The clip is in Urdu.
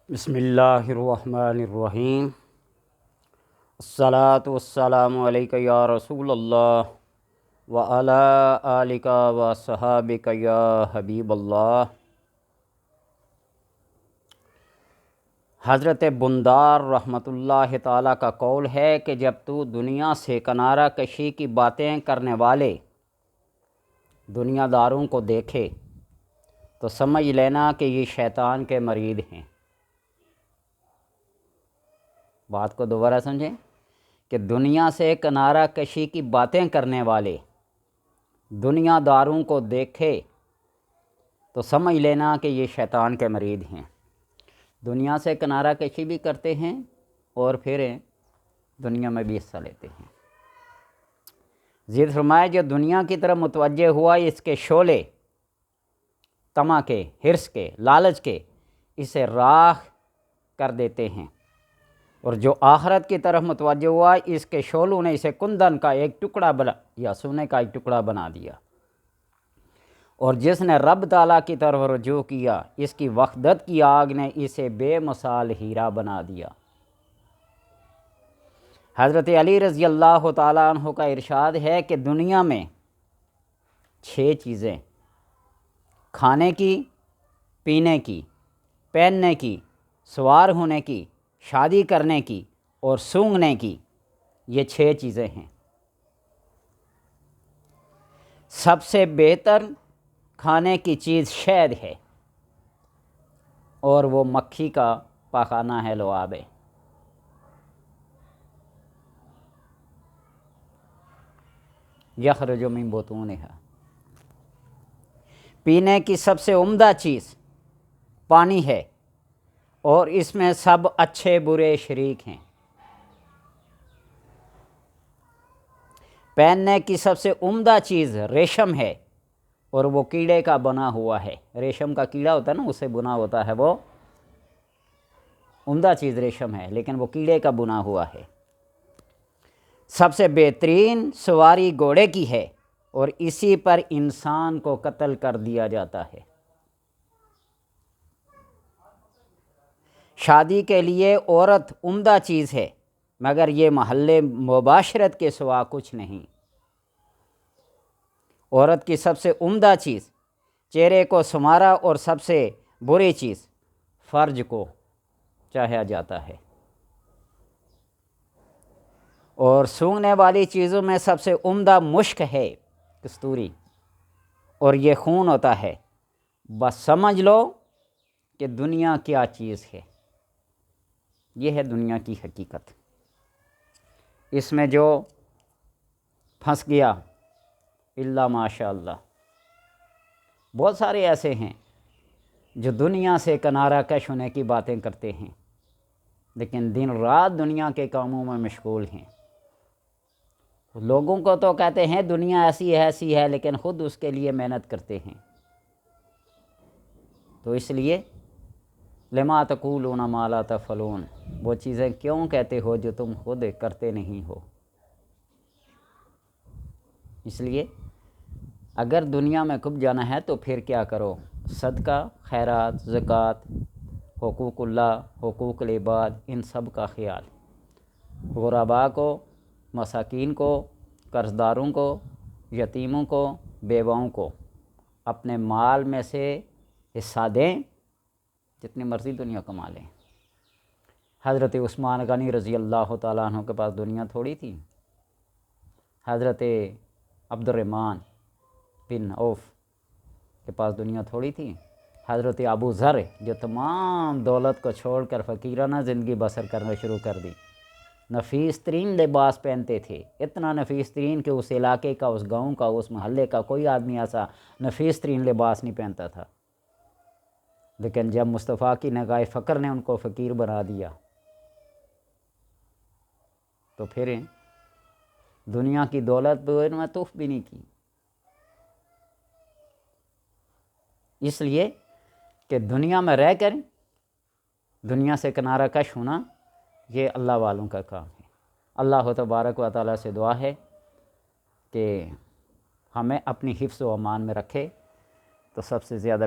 بسم اللہ الرحمن الرحیم۔ الصلاۃ والسلام علیک یا رسول اللہ وعلی آلک وصحابک یا حبیب اللہ۔ حضرت بندار رحمۃ اللہ تعالیٰ کا قول ہے کہ جب تو دنیا سے کنارہ کشی کی باتیں کرنے والے دنیا داروں کو دیکھے تو سمجھ لینا کہ یہ شیطان کے مرید ہیں۔ بات کو دوبارہ سمجھیں کہ دنیا سے کنارہ کشی کی باتیں کرنے والے دنیا داروں کو دیکھے تو سمجھ لینا کہ یہ شیطان کے مرید ہیں۔ دنیا سے کنارہ کشی بھی کرتے ہیں اور پھر دنیا میں بھی حصہ لیتے ہیں۔ ذکر فرمایا جو دنیا کی طرف متوجہ ہوا اس کے شعلے طمع کے، حرص کے، لالچ کے اسے راکھ کر دیتے ہیں، اور جو آخرت کی طرف متوجہ ہوا اس کے شعلوں نے اسے کندن کا ایک ٹکڑا بنا یا سونے کا ایک ٹکڑا بنا دیا، اور جس نے رب تعالیٰ کی طرف رجوع کیا اس کی وحدت کی آگ نے اسے بے مثال ہیرا بنا دیا۔ حضرت علی رضی اللہ تعالیٰ عنہ کا ارشاد ہے کہ دنیا میں 6 چیزیں کھانے کی، پینے کی، پہننے کی، سوار ہونے کی، شادی کرنے کی اور سونگھنے کی، یہ 6 چیزیں ہیں۔ سب سے بہتر کھانے کی چیز شہد ہے اور وہ مکھی کا پاخانہ ہے، لعاب ہے۔ یخرج من بطونہا۔ پینے کی سب سے عمدہ چیز پانی ہے اور اس میں سب اچھے برے شریک ہیں۔ پہننے کی سب سے عمدہ چیز ریشم ہے اور وہ کیڑے کا بنا ہوا ہے۔ ریشم کا کیڑا ہوتا ہے نا، اسے بنا ہوتا ہے، وہ عمدہ چیز ریشم ہے لیکن وہ کیڑے کا بنا ہوا ہے۔ سب سے بہترین سواری گھوڑے کی ہے اور اسی پر انسان کو قتل کر دیا جاتا ہے۔ شادی کے لیے عورت عمدہ چیز ہے مگر یہ محل مباشرت کے سوا کچھ نہیں۔ عورت کی سب سے عمدہ چیز چہرے کو سنوارا اور سب سے بری چیز فرج کو چاہا جاتا ہے۔ اور سونگھنے والی چیزوں میں سب سے عمدہ مشک ہے، کستوری، اور یہ خون ہوتا ہے۔ بس سمجھ لو کہ دنیا کیا چیز ہے۔ یہ ہے دنیا کی حقیقت۔ اس میں جو پھنس گیا الا ماشاء اللہ، بہت سارے ایسے ہیں جو دنیا سے کنارہ کش ہونے کی باتیں کرتے ہیں لیکن دن رات دنیا کے کاموں میں مشغول ہیں۔ لوگوں کو تو کہتے ہیں دنیا ایسی ہے لیکن خود اس کے لیے محنت کرتے ہیں۔ تو اس لیے لما تقولون ما لا تفعلون، وہ چیزیں کیوں کہتے ہو جو تم خود کرتے نہیں ہو۔ اس لیے اگر دنیا میں کب جانا ہے تو پھر کیا کرو؟ صدقہ، خیرات، زکوٰۃ، حقوق اللہ، حقوق العباد، ان سب کا خیال، غرباء کو، مساکین کو، قرض داروں کو، یتیموں کو، بیواؤں کو اپنے مال میں سے حصہ دیں، جتنی مرضی دنیا کما لیں۔ حضرت عثمان غنی رضی اللہ تعالیٰ عنہ کے پاس دنیا تھوڑی تھی۔ حضرت عبد الرحمن بن عوف کے پاس دنیا تھوڑی تھی۔ حضرت ابو ذر جو تمام دولت کو چھوڑ کر فقیرانہ زندگی بسر کرنا شروع کر دی، نفیس ترین لباس پہنتے تھے، اتنا نفیس ترین کہ اس علاقے کا، اس گاؤں کا، اس محلے کا کوئی آدمی ایسا نفیس ترین لباس نہیں پہنتا تھا، لیکن جب مصطفیٰ کی نگاہ فقر نے ان کو فقیر بنا دیا تو پھر دنیا کی دولت میں توف بھی نہیں کی۔ اس لیے کہ دنیا میں رہ کر دنیا سے کنارہ کش ہونا یہ اللہ والوں کا کام ہے۔ اللہ تبارک و تعالیٰ سے دعا ہے کہ ہمیں اپنی حفظ و امان میں رکھے تو سب سے زیادہ